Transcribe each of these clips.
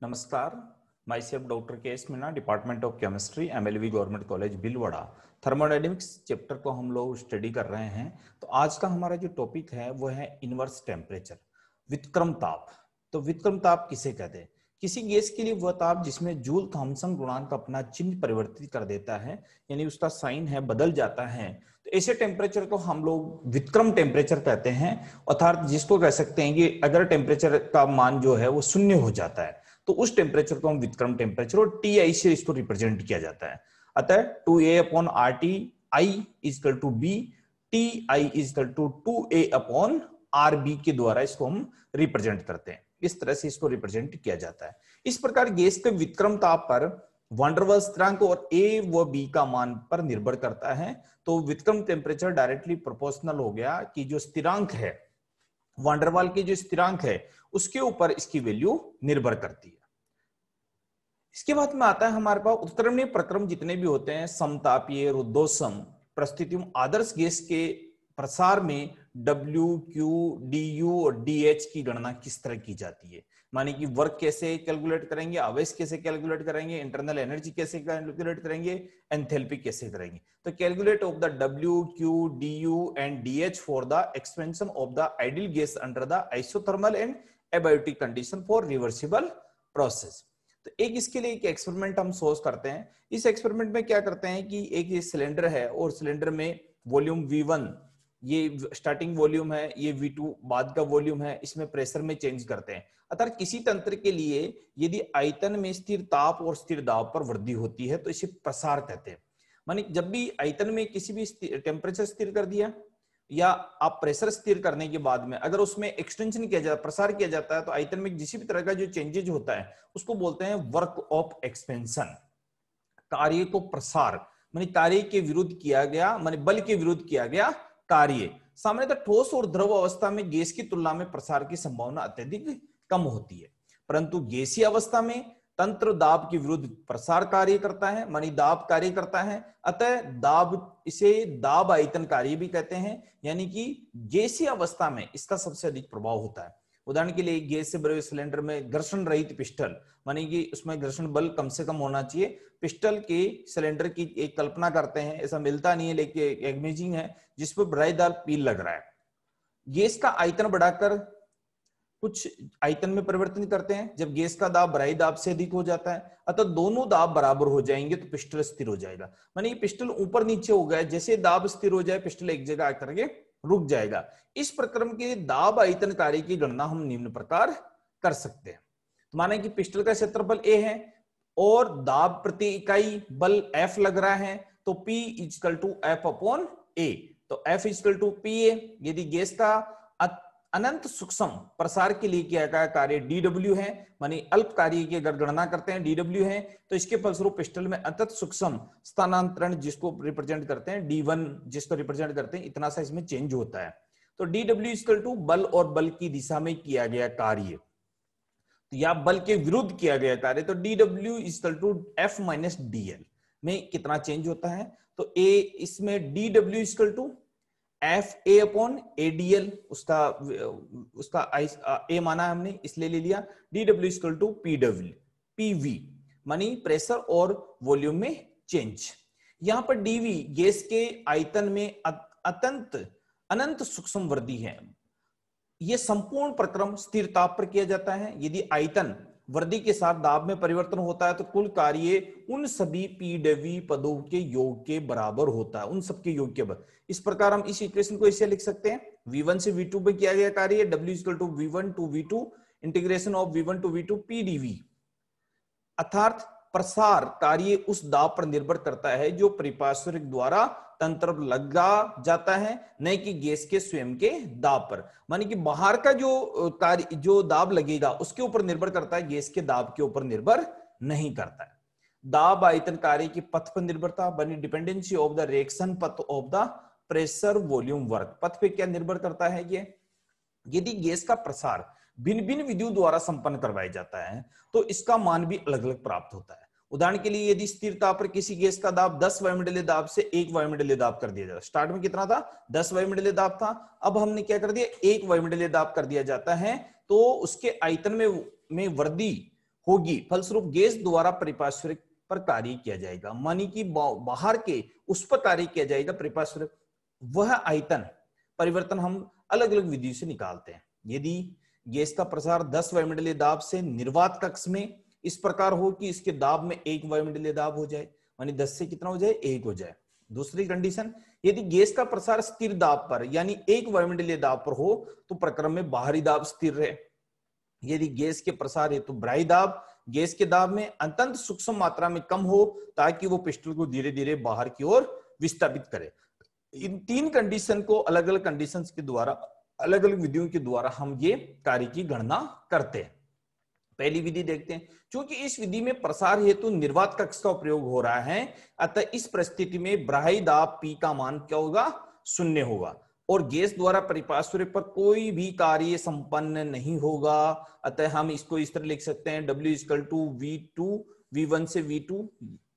नमस्कार, myself doctor K S Meena, department of chemistry, MLV government college Bhilwara. Thermodynamics chapter को हम लोग study कर रहे हैं। तो आज का हमारा जो टॉपिक है वो है इनवर्स टेम्परेचर, व्युत्क्रम ताप। तो व्युत्क्रम ताप किसे कहते हैं? किसी गैस के लिए वह ताप जिसमें जूल थॉम्सन गुणांक अपना चिन्ह परिवर्तित कर देता है, यानी उसका साइन है बदल जाता है। तो ऐसे टेम्परेचर को हम लोग व्युत्क्रम टेम्परेचर कहते हैं, अर्थात जिसको कह सकते हैं कि अगर टेम्परेचर का मान जो है वो शून्य हो जाता है तो उस टेम्परेचर को हम व्युत्क्रम टेम्परेचर और टी से इसको रिप्रेजेंट किया जाता है। अतः 2a/RT I equal to b, t i equal to 2a/RB के द्वारा इसको हम रिप्रेजेंट करते हैं। इस तरह से इसको रिप्रेजेंट किया जाता है। इस प्रकार गैस के व्युत्क्रम ताप पर वान डेर वाल्स स्थिरांक और ए व बी का मान पर निर्भर करता है। तो व्युत्क्रम टेम्परेचर डायरेक्टली प्रोपोर्शनल हो गया कि जो स्थिरांक है, वान डेर वाल्स की जो स्थिरांक है उसके ऊपर इसकी वैल्यू निर्भर करती है। इसके बाद में आता है हमारे पास उत्क्रमणीय प्रक्रम जितने भी होते हैं, समतापीय, रुद्धोष्म परिस्थितियों, आदर्श गैस के प्रसार में W, Q, DU और DH की गणना किस तरह की जाती है। माने कि वर्क कैसे कैलकुलेट करेंगे, आवेश कैसे कैलकुलेट करेंगे, इंटरनल एनर्जी कैसे कैलकुलेट करेंगे, एंथैल्पी कैसे करेंगे। तो calculate of the W, Q, DU and DH for the expansion of the ideal gas under the isothermal and abiotic condition for reversible process. तो एक इसके लिए एक एक्सपेरिमेंट हम सोच करते हैं। इस एक्सपेरिमेंट में क्या करते हैं कि एक ये सिलेंडर है और सिलेंडर में वॉल्यूम V1 ये स्टार्टिंग वॉल्यूम है, ये V2 बाद का वॉल्यूम है, इसमें प्रेशर में चेंज करते हैं। अर्थात किसी तंत्र के लिए यदि आयतन में स्थिर ताप और स्थिर दाब पर वृद्धि होती है तो इसे प्रसार कहते हैं। माने जब भी आयतन में किसी भी टेम्परेचर स्थिर कर दिया या आप प्रेशर स्थिर करने के बाद में अगर उसमें एक्सटेंशन किया जाता है, प्रसार किया जाता है, तो आयतन में किसी भी तरह का जो चेंजेज होता है उसको बोलते हैं वर्क ऑफ एक्सपेंशन, कार्य को प्रसार। माने कार्य के विरुद्ध किया गया, माने बल के विरुद्ध किया गया कार्य। सामान्यतः ठोस और द्रव अवस्था में गैस की तुलना में प्रसार की संभावना अत्यधिक कम होती है, परंतु गैसीय अवस्था में तंत्र दाब के विरुद्ध प्रसार कार्य करता है, मानी दाब कार्य करता है। अतः दाब, इसे दाब आयतन कार्य भी कहते हैं, यानी कि गैसीय अवस्था में इसका सबसे अधिक प्रभाव होता है। उदाहरण के लिए गैस से भरे हुए सिलेंडर में घर्षण रहित पिस्टल, मानी कि उसमें घर्षण बल कम से कम होना चाहिए। पिस्टल के सिलेंडर की एक कल्पना करते हैं, ऐसा मिलता नहीं है लेकिन इमेजिंग है, जिस पर बराईदार पील लग रहा है। गैस का आयतन बढ़ाकर कुछ आयतन में परिवर्तन करते हैं जब गैस का दाब बराई दाब से अधिक हो जाता है। अतः दोनों दाब बराबर हो जाएंगे तो पिस्टल स्थिर हो जाएगा। माने ये पिस्टल ऊपर नीचे हो गया, जैसे दाब स्थिर हो जाए पिस्टल एक जगह आकर के रुक जाएगा। इस प्रक्रम के दाब आयतन कार्य की गणना हम निम्न प्रकार कर सकते हैं। तो माने कि पिस्टल का क्षेत्रफल A है और दाब प्रति इकाई बल F लग रहा है, तो P इक्वल टू F/A। तो F इक्वल टू PA। यदि गैस का अनंत सूक्ष्म प्रसार के लिए किया गया कार्य DW है, मानी अल्प कार्य की अगर गणना करते हैं DW है, तो इसके फलस्वरूप पिस्टल में अत्यंत सूक्ष्म स्थानांतरण जिसको रिप्रेजेंट करते हैं D1, जिसको रिप्रेजेंट करते हैं, इतना सा इसमें चेंज होता है। तो DW इक्वल टू बल और बल की दिशा में किया गया कार्य, तो या बल के विरुद्ध किया गया कार्य, तो DW equal to F minus DL में कितना चेंज होता है। तो A इसमें DW इक्वल टू FA/ADL, उसका A माना हमने इसलिए ले लिया। DW इक्वल टू PV, मानी प्रेशर और वॉल्यूम में चेंज। यहां पर DV गैस के आयतन में अनंत सूक्ष्म वृद्धि है। यह संपूर्ण प्रक्रम स्थिर ताप पर किया जाता है। यदि आयतन वृद्धि के साथ दाब में परिवर्तन होता है तो कुल कार्य उन सभी PW पदों के योग के बराबर होता है, उन सबके योग के बराबर। इस प्रकार हम इस इक्वेशन को ऐसे लिख सकते हैं, V1 से V2 में किया गया कार्य W equal to V1 to V2 integration of V1 to V2 PdV। अर्थात प्रसार कार्य उस दाब पर निर्भर करता है जो परिपार्श्विक द्वारा तंत्र लगा जाता है, न कि गैस के स्वयं के दाब पर। माने कि बाहर का जो कार्य, जो दाब लगेगा उसके ऊपर निर्भर करता है, गैस के दाब के ऊपर निर्भर नहीं करता है। दाब आयतन कार्य की पथ पर निर्भरता, बनी dependency of the reaction path of the pressure volume work. पथ पे क्या निर्भर करता है ये? यदि गैस का प्रसार भिन्न भिन्न विधियों द्वारा संपन्न करवाया जाता है तो इसका मान भी अलग अलग प्राप्त होता है। उदाहरण के लिए यदि स्थिर ताप पर किसी गैस का दाब 10 वायुमंडलीय दाब से 1 वायुमंडलीय दाब कर दिया जाता है। स्टार्ट में कितना था? 10 वायुमंडलीय दाब था, अब हमने क्या कर दिया? 1 वायुमंडलीय दाब कर दिया जाता है। तो उसके आयतन में वृद्धि होगी, फलस्वरूप गैस द्वारा परिपार्श्विक पर कार्य किया जाएगा, मानी कि बाहर के उस पर कार्य किया जाएगा परिपार्श्विक, वह आयतन परिवर्तन हम अलग अलग विधियों से निकालते हैं। यदि गैस का प्रसार 10 वायुमंडलीय दाब से निर्वात कक्ष में इस प्रकार हो कि इसके दाब में 1 वायुमंडलीय दाब हो जाए, मानी 10 से कितना हो जाए, 1 हो जाए। दूसरी कंडीशन, यदि गैस का प्रसार स्थिर दाब पर यानी 1 वायुमंडलीय दाब पर हो तो प्रक्रम में बाहरी दाब स्थिर रहे। यदि गैस के प्रसार हेतु बाहरी दाब गैस के दाब में अत्यंत सूक्ष्म मात्रा में कम हो ताकि वो पिस्टल को धीरे धीरे बाहर की ओर विस्थापित करे। इन 3 कंडीशन को अलग अलग कंडीशंस के द्वारा, अलग अलग विधियों के द्वारा हम ये कार्य की गणना करते हैं। पहली विधि देखते हैं। क्योंकि इस विधि में प्रसार हेतु निर्वात कक्ष का प्रयोग हो रहा है, अतः इस परिस्थिति में बाहरी दाब P का मान क्या होगा, 0 होगा और गैस द्वारा परिपार्श्विक पर कोई भी कार्य संपन्न नहीं होगा। अतः हम इसको इस तरह लिख सकते हैं, W = V2, V1 से V2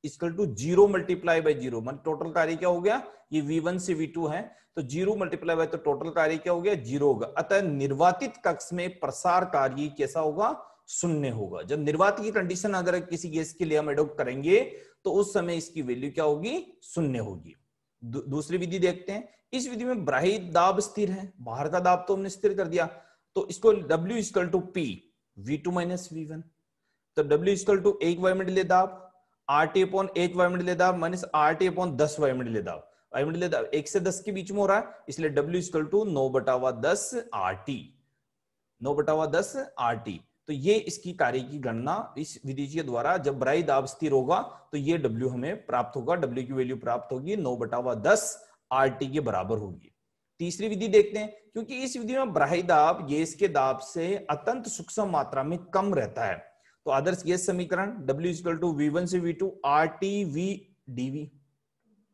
= 0 मल्टीप्लाई बाय 0, मतलब टोटल कार्य क्या हो गया, ये V1 से V2 है तो 0 मल्टीप्लाई बाय, तो टोटल कार्य क्या हो गया, 0 होगा। अतः निर्वातित कक्ष में प्रसार कार्य कैसा होगा, 0 होगा। जब निर्वात की कंडीशन अगर किसी गैस के लिए हम एडॉप्ट करेंगे तो उस समय इसकी वैल्यू क्या होगी, 0 होगी। दूसरी विधि देखते हैं। इस विधि में बाहरी दाब स्थिर है, बाहर का दाब तो हमने स्थिर कर दिया, तो इसको W = P V2 - V1, तो W = 1 वायुमंडलीय दाब RT/1 वायुमंडलीय दाब -RT/10 वायुमंडलीय दाब। वायुमंडलीय दाब 1 से 10 के बीच में हो रहा है, इसलिए W = 9/10 RT, 9/10 RT। तो ये इसकी कार्य की गणना इस विधि के द्वारा, जब बाहरी दाब स्थिर होगा तो ये W हमें प्राप्त होगा, W की वैल्यू प्राप्त होगी 9/10 RT के बराबर होगी। तीसरी विधि देखते हैं। क्योंकि इस विधि में बाहरी दाब गैस के दाब से अत्यंत सूक्ष्म मात्रा में कम रहता है, तो आदर्श गैस समीकरण W = V1 से V2 RT/V dV,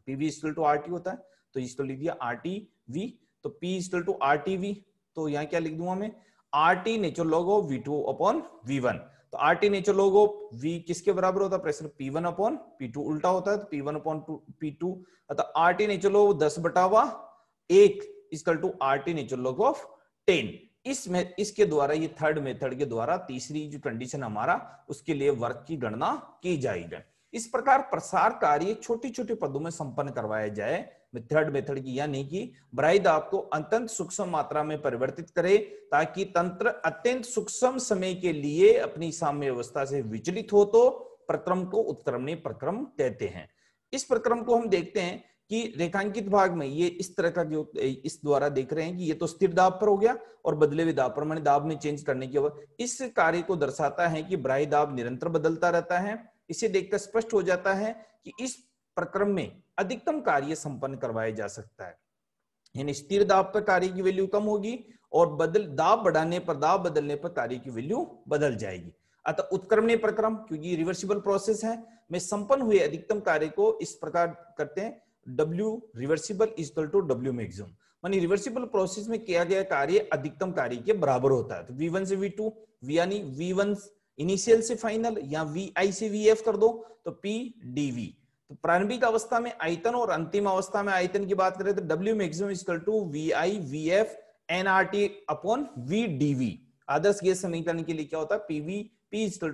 PV = RT होता है, तो इसको लिख दिया RT/V, तो P = RT/V, तो यहां क्या लिख दूंगा मैं, RT natural log of V2/V1, तो RT natural log of V किसके बराबर होता है, प्रेशर P1/P2, उल्टा होता है तो P1/P2, अतः RT natural log 10/1 = RT natural log of 10। इसमें इसके द्वारा, ये थर्ड मेथड के द्वारा तीसरी जो कंडीशन हमारा, उसके लिए वर्क की गणना की जाएगी। इस प्रकार प्रसार कार्य छोटे छोटे पदों में संपन्न करवाया जाए थर्ड मेथड की, यानी कि बाहरी दाब को अत्यंत सूक्ष्म मात्रा में परिवर्तित करे ताकि तंत्र अत्यंत सूक्ष्म समय के लिए अपनी साम्य अवस्था से विचलित हो, तो प्रक्रम को उत्क्रमणीय प्रक्रम कहते हैं। इस प्रक्रम को हम देखते हैं कि रेखांकित भाग में ये इस तरह का, जो इस द्वारा देख रहे हैं कि ये तो स्थिर दाब पर हो गया और बदले हुए दाब पर, माने दाब में चेंज करने के बाद इस कार्य को दर्शाता है कि बाहरी दाब निरंतर बदलता रहता है। इसे देखकर स्पष्ट हो जाता है कि इस प्रक्रम में अधिकतम कार्य संपन्न करवाया जा सकता है, यानी स्थिर दाब पर कार्य की वैल्यू कम होगी और दाब बढ़ाने पर, दाब बदलने पर कार्य की वैल्यू बदल जाएगी। अतः उत्क्रमणीय प्रक्रम, क्योंकि रिवर्सिबल प्रोसेस है, में संपन्न हुए अधिकतम कार्य को इस प्रकार करते हैं, W रिवर्सिबल = W मैक्सिमम, मानी रिवर्सिबल प्रोसेस में किया गया कार्य अधिकतम कार्य के बराबर होता है। तो V1 से V2, यानी V1 इनिशियल से फाइनल, या VI से VF कर दो तो P dV। तो प्रारंभिक अवस्था में आयतन और अंतिम अवस्था में आयतन की बात करें तो W maximum = VI VF nRT/V dV। आदर्श गैस समीकरण के लिए क्या होता है, P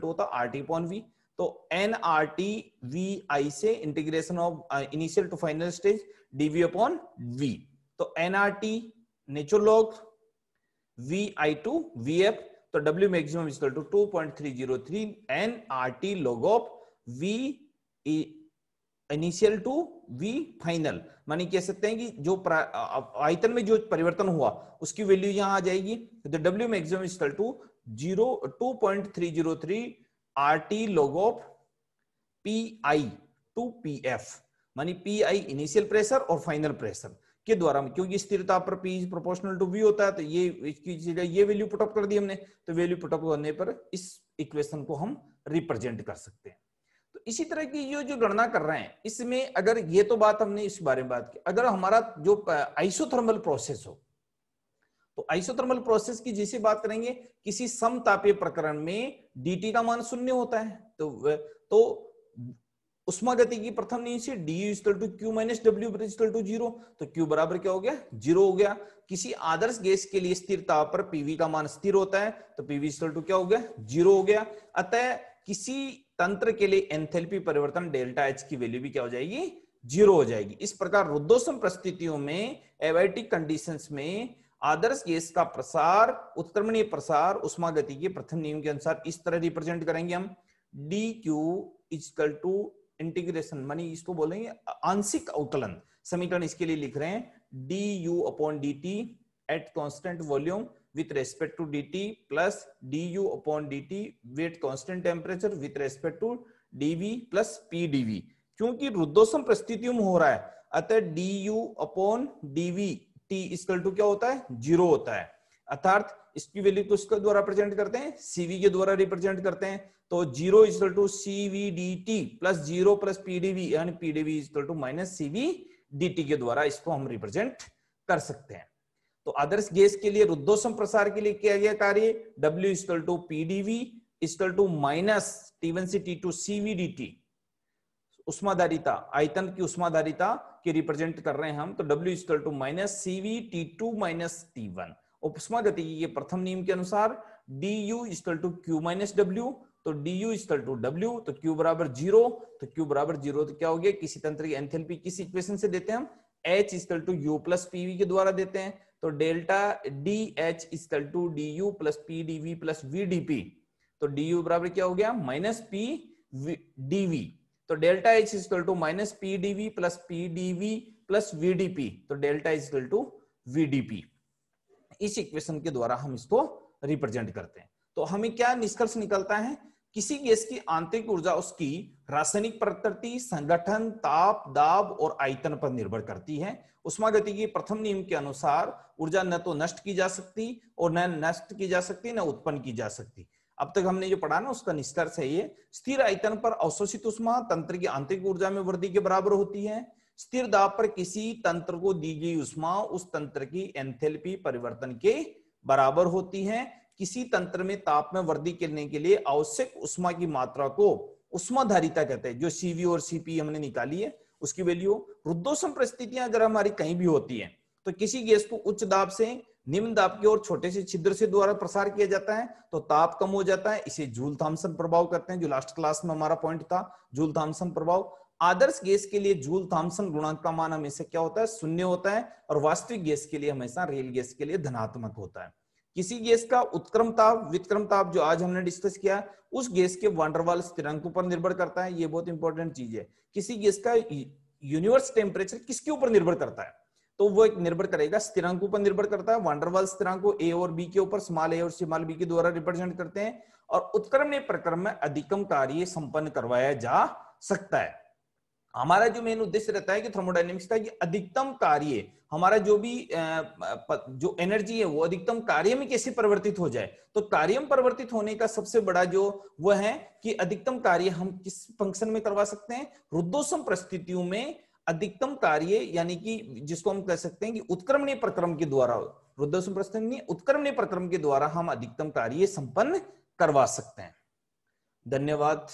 होता है RT/V, तो nRT/VI से integration of initial to final stage dV/V, तो nRT नेचुरल लॉग VI/VF, तो W maximum = 2.303 nRT log of V initial to V final, मानी कह सकते हैं कि जो आयतन में जो परिवर्तन हुआ उसकी वैल्यू यहां आ जाएगी। तो W maximum = 2.303 RT log of PI to PF, मानी PI इनिशियल प्रेशर और फाइनल प्रेशर के द्वारा, क्योंकि स्थिरता पर P प्रोपोर्शनल टू V होता है, तो ये इसकी जगह ये वैल्यू पुटअप कर दी हमने, तो वैल्यू पुटअप करने पर इस इक्वेशन को हम रिप्रेजेंट कर सकते हैं। तो इसी तरह की ये जो गणना कर रहे हैं, इसमें अगर ये तो बात हमने इस बारे में बात की, अगर हमारा जो आइसोथर्मल प्रोसेस हो, तो आइसोथर्मल प्रोसेस की जैसे बात करेंगे, किसी समतापीय प्रकरण में dt का मान 0 होता है, तो उष्मागति की प्रथम नियम से du equal to q minus डब्ल्यू इक्वल टू 0, तो Q बराबर क्या हो गया, 0 हो गया। किसी आदर्श गैस के लिए स्थिर ताप पर PV का मान स्थिर होता है, तो PV इक्वल टू क्या हो गया, 0 हो गया। अतः किसी तंत्र के लिए एंथैल्पी परिवर्तन डेल्टा H की वैल्यू भी क्या हो जाएगी, 0 हो जाएगी। इस प्रकार रुद्धोष्म परिस्थितियों में, एबायोटिक कंडीशंस में आदर्श गैस का प्रसार, उत्क्रमणीय प्रसार उष्मागति के प्रथम नियम के अनुसार इस तरह रिप्रेजेंट करेंगे हम, dq इक्वल टू इंटीग्रेशन, मानी इसको बोलेंगे आंशिक अवकलन, समीकरण इसके लिए लिख रहे हैं du upon dt at constant volume with respect to dt plus du upon dt with constant temperature with respect to dv plus pdv। क्योंकि रुद्धोष्म परिस्थितियों में हो रहा है, अतः du upon dv t equal to क्या होता है, 0 होता है। अर्थात इसकी वैल्यू तो इसके द्वारा प्रेजेंट करते हैं, cv के द्वारा रिप्रेजेंट करते हैं, तो 0 equal to cv dt plus 0 plus pdv, यानी pdv equal to minus cv dt के द्वारा इसको हम रिप्रेजेंट कर सकते हैं। तो आदर्श गैस के लिए रुद्धोष्म प्रसार के लिए किया गया कार्य w equal to pdv equal to minus t1 से t2 cv dt, उष्माधारिता, आयतन की उष्माधारिता के रिप्रेजेंट कर रहे हैं हम, तो w equal to minus cv t2 minus t1। उष्मागतिकी के प्रथम नियम के अनुसार du equal to q minus w, तो du इक्वल टू w, तो q बराबर 0, तो q बराबर 0 तो क्या हो गया, किसी तंत्र की एंथैल्पी किस इक्वेशन से देते हैं हम, h equal to u plus pv के द्वारा देते हैं, तो delta dh equal to du plus pdv plus vdp, तो du बराबर क्या हो गया, माइनस p dv, तो delta h equal to minus pdv plus pdv plus vdp, तो डेल्टा इक्वल टू vdp। इस इक्वेशन के द्वारा हम इसको रिप्रेजेंट करते हैं। तो हमें क्या निष्कर्ष निकलता है, किसी गैस की आंतरिक ऊर्जा उसकी रासायनिक प्रकृति, संगठन, ताप, दाब और आयतन पर निर्भर करती है। उष्मागतिकी के प्रथम नियम के अनुसार ऊर्जा न तो नष्ट की जा सकती और न नष्ट की जा सकती, न उत्पन्न की जा सकती। अब तक हमने जो पढ़ा ना उसका निष्कर्ष है ये, स्थिर आयतन पर अवशोषित ऊष्मा तंत्र की आंतरिक ऊर्जा में वृद्धि के बराबर होती है। स्थिर दाब पर किसी तंत्र को दी गई ऊष्मा उस तंत्र की एंथैल्पी परिवर्तन के बराबर होती है। किसी तंत्र में ताप में वृद्धि करने के लिए आवश्यक ऊष्मा की मात्रा को उष्माधारिता कहते हैं, जो Cv और Cp हमने निकाली है उसकी वैल्यू। रुद्धोष्म परिस्थितियां अगर हमारी कहीं भी होती है तो किसी गैस को उच्च दाब से निम्न दाब की ओर छोटे से छिद्र से द्वारा प्रसार किया जाता है तो ताप कम हो जाता है, इसे जूल थॉमसन प्रभाव करते हैं, जो लास्ट क्लास में हमारा पॉइंट था, जूल थॉमसन प्रभाव। आदर्श गैस के लिए जूल थॉमसन गुणांक का मान हमेशा क्या होता है, 0 होता है, और वास्तविक गैस के लिए हमेशा रियल गैस के लिए धनात्मक होता है। किसी गैस का उत्क्रम ताप, विक्रम ताप जो आज हमने डिस्कस किया, उस गैस के वान डेर वाल्स स्थिरांक पर निर्भर करता है। ये बहुत इंपॉर्टेंट चीज है। किसी गैस का यूनिवर्स टेम्परेचर किसके ऊपर निर्भर करता है, तो वो एक निर्भर करेगा, स्थिरांकों पर निर्भर करता है। वान डेर वाल्स स्थिरांक को ए और बी के ऊपर, स्मॉल ए और स्मॉल बी के द्वारा रिप्रेजेंट करते हैं, और उत्क्रमणीय प्रक्रम में अधिकतम कार्य संपन्न करवाया जा सकता है। हमारा जो मेन उद्देश्य रहता है कि थर्मोडायनेमिक्स का, कि अधिकतम कार्य हमारा जो भी जो एनर्जी है वो अधिकतम कार्य में कैसे परिवर्तित हो जाए। तो कार्य में परिवर्तित होने का सबसे बड़ा जो वो है कि अधिकतम कार्य हम किस फंक्शन में करवा सकते हैं, रुद्धोष्म परिस्थितियों में अधिकतम कार्य, यानी कि जिसको हम कह सकते हैं कि उत्क्रमणीय प्रक्रम के द्वारा, रुद्धोष्म परिस्थिति में उत्क्रमणीय प्रक्रम के द्वारा हम अधिकतम कार्य संपन्न करवा सकते हैं। धन्यवाद।